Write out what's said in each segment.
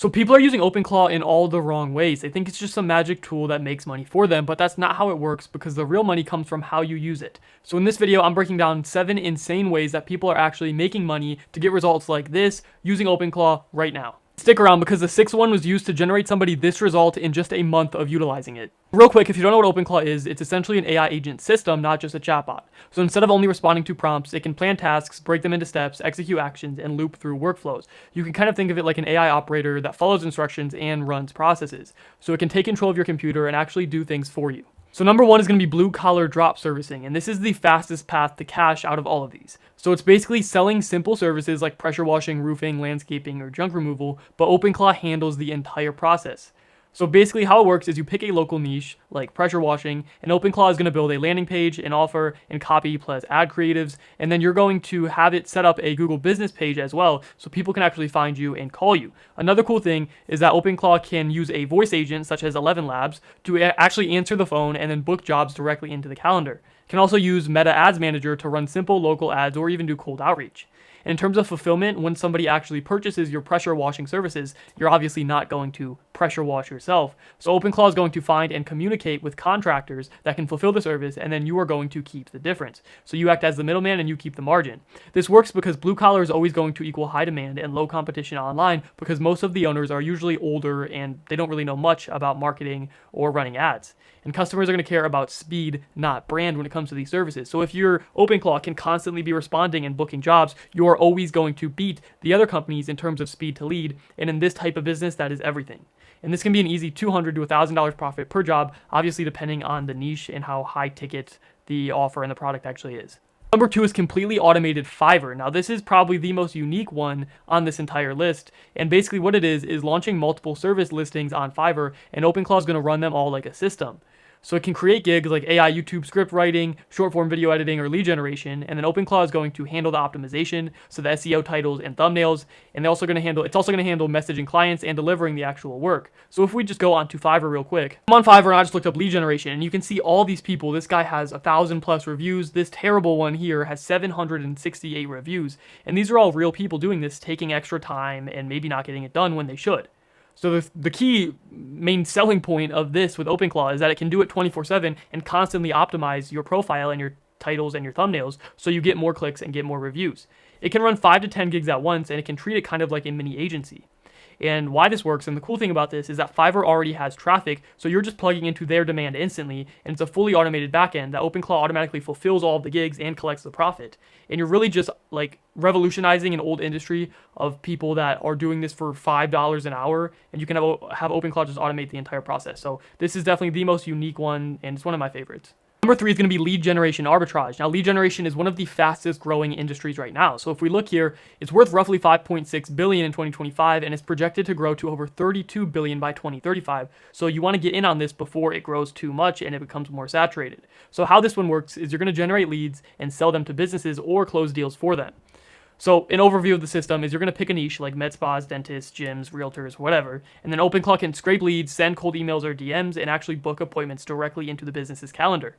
So people are using OpenClaw in all the wrong ways. They think it's just some magic tool that makes money for them, but that's not how it works because the real money comes from how you use it. So in this video, I'm breaking down 7 insane ways that people are actually making money to get results like this using OpenClaw right now. Stick around because the 6th one was used to generate somebody this result in just a month of utilizing it. Real quick, if you don't know what OpenClaw is, it's essentially an AI agent system, not just a chatbot. So instead of only responding to prompts, it can plan tasks, break them into steps, execute actions, and loop through workflows. You can kind of think of it like an AI operator that follows instructions and runs processes. So it can take control of your computer and actually do things for you. So number 1 is going to be blue collar drop servicing, and this is the fastest path to cash out of all of these. So it's basically selling simple services like pressure washing, roofing, landscaping, or junk removal, but OpenClaw handles the entire process. So basically how it works is you pick a local niche like pressure washing, and OpenClaw is going to build a landing page, an offer, and copy plus ad creatives, and then you're going to have it set up a Google business page as well so people can actually find you and call you. Another cool thing is that OpenClaw can use a voice agent such as 11 Labs to actually answer the phone and then book jobs directly into the calendar. It can also use Meta Ads Manager to run simple local ads or even do cold outreach. And in terms of fulfillment, when somebody actually purchases your pressure washing services, you're obviously not going to pressure wash yourself. So OpenClaw is going to find and communicate with contractors that can fulfill the service, and then you are going to keep the difference. So you act as the middleman and you keep the margin. This works because blue collar is always going to equal high demand and low competition online because most of the owners are usually older and they don't really know much about marketing or running ads. And customers are going to care about speed, not brand, when it comes to these services. So if your OpenClaw can constantly be responding and booking jobs, you're always going to beat the other companies in terms of speed to lead. And in this type of business, that is everything. And this can be an easy $200 to $1,000 profit per job, obviously depending on the niche and how high ticket the offer and the product actually is. Number 2 is completely automated Fiverr. Now this is probably the most unique one on this entire list. And basically what it is launching multiple service listings on Fiverr, and OpenClaw is going to run them all like a system. So it can create gigs like AI YouTube script writing, short form video editing, or lead generation, and then OpenClaw is going to handle the optimization, so the SEO titles and thumbnails, and it's also going to handle messaging clients and delivering the actual work. So if we just go on to Fiverr real quick, I'm on Fiverr and I just looked up lead generation, and you can see all these people. This guy has 1,000+ reviews. This terrible one here has 768 reviews, and these are all real people doing this, taking extra time and maybe not getting it done when they should. So the key main selling point of this with OpenClaw is that it can do it 24/7 and constantly optimize your profile and your titles and your thumbnails so you get more clicks and get more reviews. It can run 5 to 10 gigs at once, and it can treat it kind of like a mini agency. And why this works, and the cool thing about this is that Fiverr already has traffic, so you're just plugging into their demand instantly, and it's a fully automated backend that OpenClaw automatically fulfills all of the gigs and collects the profit. And you're really just like revolutionizing an old industry of people that are doing this for $5 an hour, and you can have OpenClaw just automate the entire process. So this is definitely the most unique one, and it's one of my favorites. Number 3 is going to be lead generation arbitrage. Now, lead generation is one of the fastest growing industries right now. So if we look here, it's worth roughly $5.6 billion in 2025, and it's projected to grow to over $32 billion by 2035. So you want to get in on this before it grows too much and it becomes more saturated. So how this one works is you're going to generate leads and sell them to businesses or close deals for them. So an overview of the system is you're going to pick a niche like med spas, dentists, gyms, realtors, whatever, and then OpenClaw can scrape leads, send cold emails or DMs, and actually book appointments directly into the business's calendar.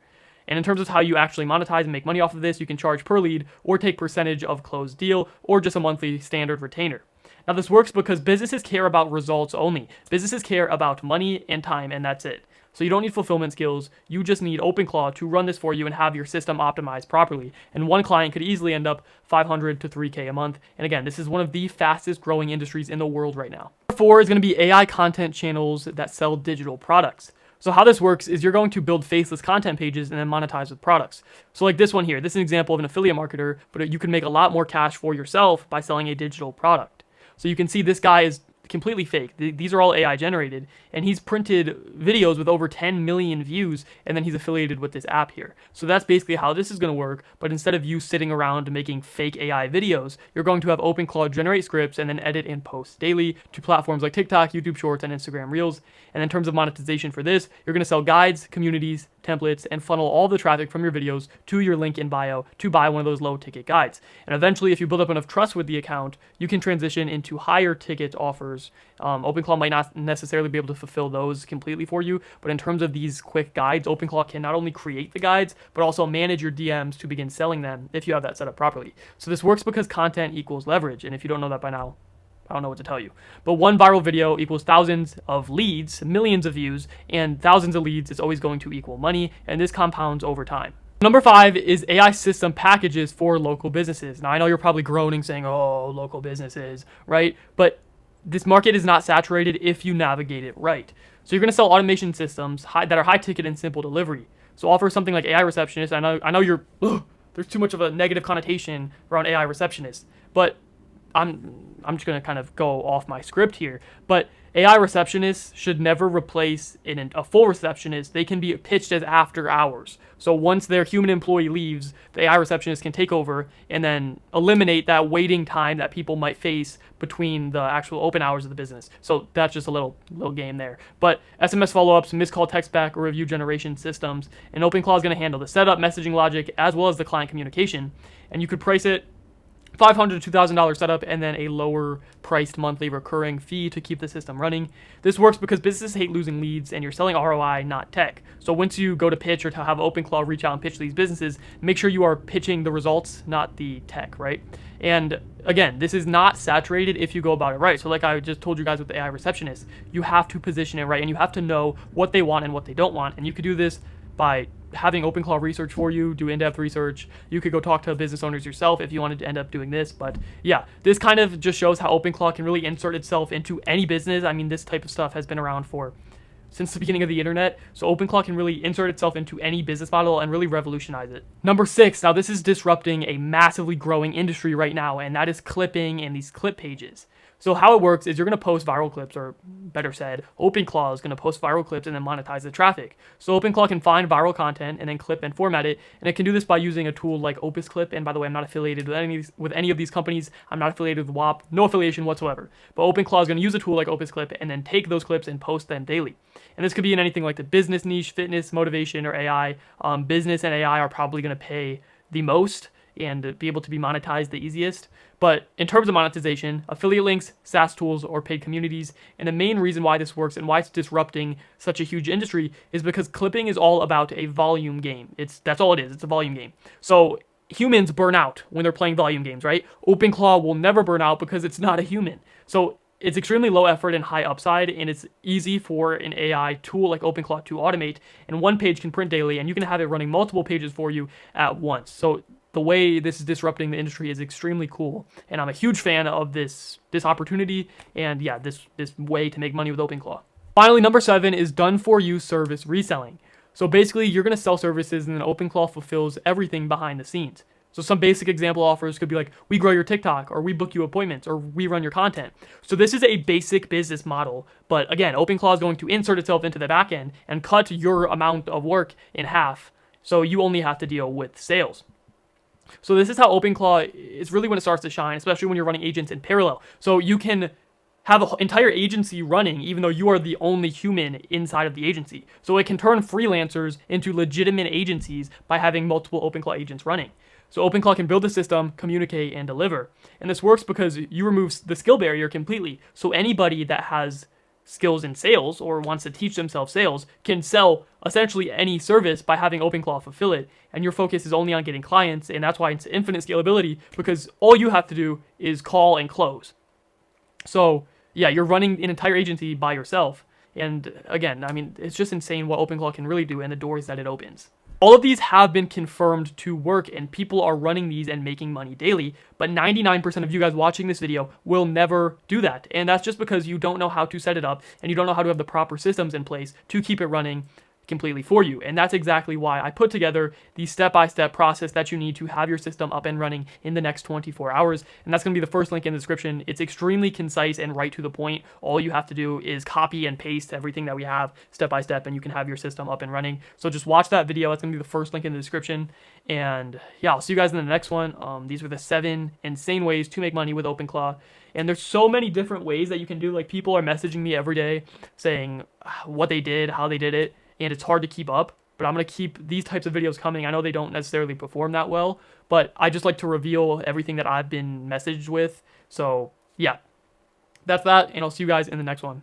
And in terms of how you actually monetize and make money off of this, you can charge per lead or take percentage of closed deal or just a monthly standard retainer. Now this works because businesses care about results only. Businesses care about money and time, and that's it. So you don't need fulfillment skills, you just need OpenClaw to run this for you and have your system optimized properly. And one client could easily end up $500 to $3K a month. And again, this is one of the fastest growing industries in the world right now. Number 4 is going to be AI content channels that sell digital products. So how this works is you're going to build faceless content pages and then monetize with products. So like this one here, this is an example of an affiliate marketer, but you can make a lot more cash for yourself by selling a digital product. So you can see this guy is completely fake. These are all AI generated, and he's printed videos with over 10 million views, and then he's affiliated with this app here. So that's basically how this is going to work, but instead of you sitting around making fake AI videos, you're going to have OpenClaw generate scripts and then edit and post daily to platforms like TikTok, YouTube Shorts, and Instagram Reels. And in terms of monetization for this, you're going to sell guides, communities, templates, and funnel all the traffic from your videos to your link in bio to buy one of those low ticket guides. And eventually, if you build up enough trust with the account, you can transition into higher ticket offers. OpenClaw might not necessarily be able to fulfill those completely for you, but in terms of these quick guides, OpenClaw can not only create the guides, but also manage your DMs to begin selling them if you have that set up properly. So this works because content equals leverage, and if you don't know that by now, I don't know what to tell you. But one viral video equals thousands of leads, millions of views, and thousands of leads is always going to equal money, and this compounds over time. Number 5 is AI system packages for local businesses. Now, I know you're probably groaning saying, oh, local businesses, right? But this market is not saturated if you navigate it right. So you're going to sell automation systems that are high ticket and simple delivery. So offer something like AI receptionist. I know you're, there's too much of a negative connotation around AI receptionist, but I'm just going to kind of go off my script here. But AI receptionists should never replace a full receptionist. They can be pitched as after hours. So once their human employee leaves, the AI receptionist can take over and then eliminate that waiting time that people might face between the actual open hours of the business. So that's just a little game there. But SMS follow-ups, missed call text back, or review generation systems, and OpenClaw is going to handle the setup, messaging logic, as well as the client communication. And you could price it $500 to $2,000 setup, and then a lower priced monthly recurring fee to keep the system running. This works because businesses hate losing leads, and you're selling ROI, not tech. So once you go to pitch or to have OpenClaw reach out and pitch these businesses, make sure you are pitching the results, not the tech, right? And again, this is not saturated if you go about it right. So like I just told you guys with the AI receptionist, you have to position it right, and you have to know what they want and what they don't want. And you could do this by having OpenClaw research for you, do in-depth research. You could go talk to business owners yourself if you wanted to end up doing this. But yeah, this kind of just shows how OpenClaw can really insert itself into any business. I mean, this type of stuff has been around since the beginning of the internet. So OpenClaw can really insert itself into any business model and really revolutionize it. Number 6, now this is disrupting a massively growing industry right now, and that is clipping and these clip pages. So how it works is you're going to post viral clips, or better said, OpenClaw is going to post viral clips and then monetize the traffic. So OpenClaw can find viral content and then clip and format it, and it can do this by using a tool like OpenClip. And by the way, I'm not affiliated with any of these companies. I'm not affiliated with WAP, no affiliation whatsoever. But OpenClaw is going to use a tool like OpenClip and then take those clips and post them daily. And this could be in anything like the business niche, fitness, motivation, or AI. Business and AI are probably going to pay the most and be able to be monetized the easiest. But in terms of monetization, affiliate links, SaaS tools, or paid communities, and the main reason why this works and why it's disrupting such a huge industry is because clipping is all about a volume game. That's all it is. It's a volume game. So humans burn out when they're playing volume games, right? OpenClaw will never burn out because it's not a human. So it's extremely low effort and high upside, and it's easy for an AI tool like OpenClaw to automate, and one page can print daily, and you can have it running multiple pages for you at once. So the way this is disrupting the industry is extremely cool, and I'm a huge fan of this opportunity, and yeah, this way to make money with OpenClaw. Finally, number 7 is done-for-you service reselling. So basically, you're going to sell services, and then OpenClaw fulfills everything behind the scenes. So some basic example offers could be like, we grow your TikTok, or we book you appointments, or we run your content. So this is a basic business model, but again, OpenClaw is going to insert itself into the back end and cut your amount of work in half, so you only have to deal with sales. So this is how OpenClaw is really when it starts to shine, especially when you're running agents in parallel. So you can have an entire agency running even though you are the only human inside of the agency. So it can turn freelancers into legitimate agencies by having multiple OpenClaw agents running. So OpenClaw can build the system, communicate, and deliver. And this works because you remove the skill barrier completely. So anybody that has skills in sales or wants to teach themselves sales can sell essentially any service by having OpenClaw fulfill it. And your focus is only on getting clients, and that's why it's infinite scalability, because all you have to do is call and close. So yeah, you're running an entire agency by yourself. And again, I mean, it's just insane what OpenClaw can really do and the doors that it opens. All of these have been confirmed to work, and people are running these and making money daily, but 99% of you guys watching this video will never do that. And that's just because you don't know how to set it up, and you don't know how to have the proper systems in place to keep it running completely for you. And that's exactly why I put together the step-by-step process that you need to have your system up and running in the next 24 hours. And that's going to be the first link in the description. It's extremely concise and right to the point. All you have to do is copy and paste everything that we have step-by-step, and you can have your system up and running. So just watch that video. That's going to be the first link in the description. And yeah, I'll see you guys in the next one. These were the 7 insane ways to make money with OpenClaw. And there's so many different ways that you can do. Like, people are messaging me every day saying what they did, how they did it. And it's hard to keep up, but I'm going to keep these types of videos coming. I know they don't necessarily perform that well, but I just like to reveal everything that I've been messaged with. So yeah, that's that, and I'll see you guys in the next one.